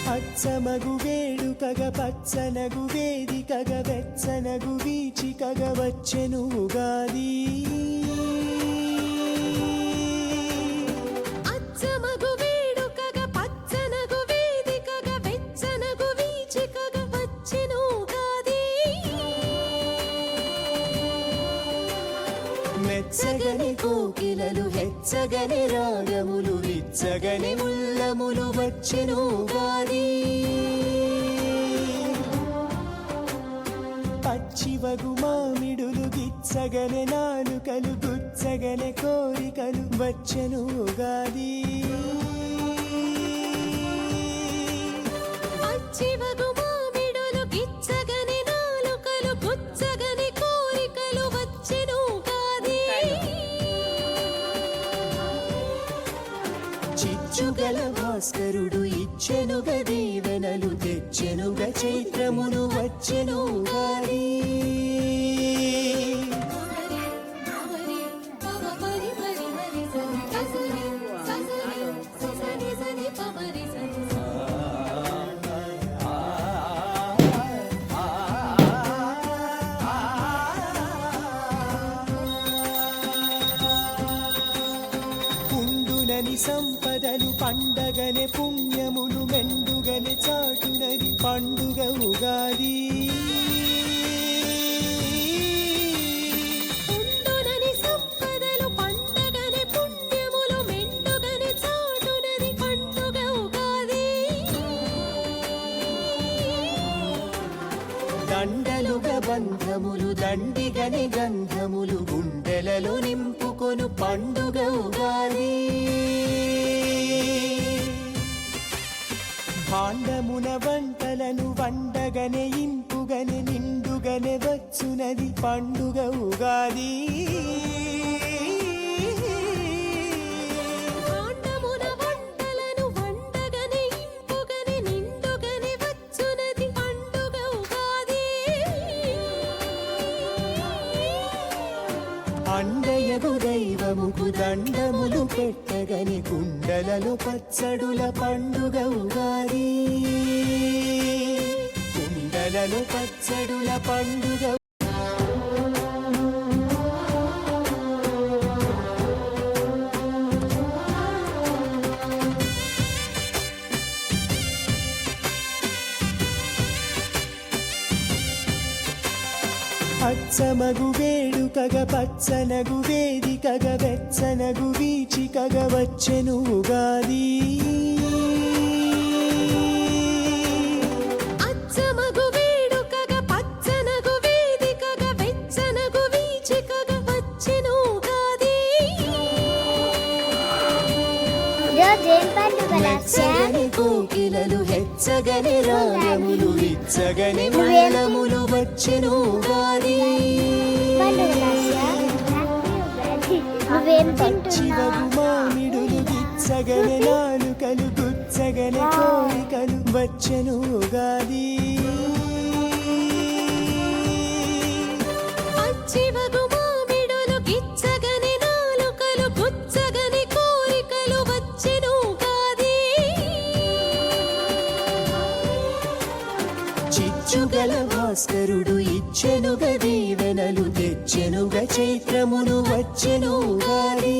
అచ్చమగు వేడుకగ పచ్చనగు వేదికగ వెచ్చనగు వీచికగ వచ్చెను ఉగాది. అచ్చమగు వేడుకగ పచ్చనగు వేదికగ వెచ్చనగు వీచికగ వచ్చెను ఉగాది. మెచ్చగని కోకిలలు హెచ్చగని రాగములు విచ్చగని ఉల్లములు వచ్చెను ఉగాది. పచ్చివగు మామిడులు గిచ్చగనే నాలుకలు గుచ్చగనే కోరికలు వచ్చెను ఉగాది. పచ్చివగు మామిడులు గిచ్చగని నాలుకలు గుచ్చగని కోరికలు వచ్చెను ఉగాది. చిచ్చుగల భాస్కరుడు ఇచ్చెనుగ దీవెనలు తెచ్చెనుగ చైత్రమును వచ్చెను ఉగాది. పుండునని సంపదలు పండగనే పుణ్యములు మెండుగనే చాటునది పండుగ ఉగాది. ఉండునని సంపదలు పండగనే పుణ్యములు మెండుగనే చాటునది పండుగ ఉగాది. దండలుగా బంధములు దండిగని గంధములు గుండెలలో నింపుకొను పండుగ ఉగాది. భాండమున వంటలను వండగనే ఇంపుగనే నిండుగనే వచ్చునది పండుగ ఉగాది. భాండమున వంటలను వండగనే ఇంపుగనే నిండుగనే వచ్చునది పండుగ ఉగాది. అండయగు దైవముకు దండములు పెట్టగని కుండలలో పచ్చడుల పండుగ ఉగాది. కుండలలో పచ్చడుల పండుగ. అచ్చమగు వేడుకగ పచ్చనగు వేదికగ వెచ్చనగు వీచికగ వచ్చెను ఉగాది. అచ్చమగు వేడుకగ పచ్చనగు వేదికగ వెచ్చనగు వీచికగ వచ్చెను ఉగాది. మెచ్చగని కోకిలలు హెచ్చగని రాగములు విచ్చగని ఉల్లములు వచ్చెను ఉగాది. పచ్చివగు మామిడులు గిచ్చగని నాలుకలు గుచ్చగని కోరికలు వచ్చెను ఉగాది. పచ్చివగు మామిడులు గిచ్చగని నాలుకలు గుచ్చగని కోరికలు వచ్చెను ఉగాది. చిచ్చుగల భాస్కరుడు ఇచ్చెనుగ దీవెనలు తెచ్చెనుగ చైత్రమును వచ్చెను ఉగాది.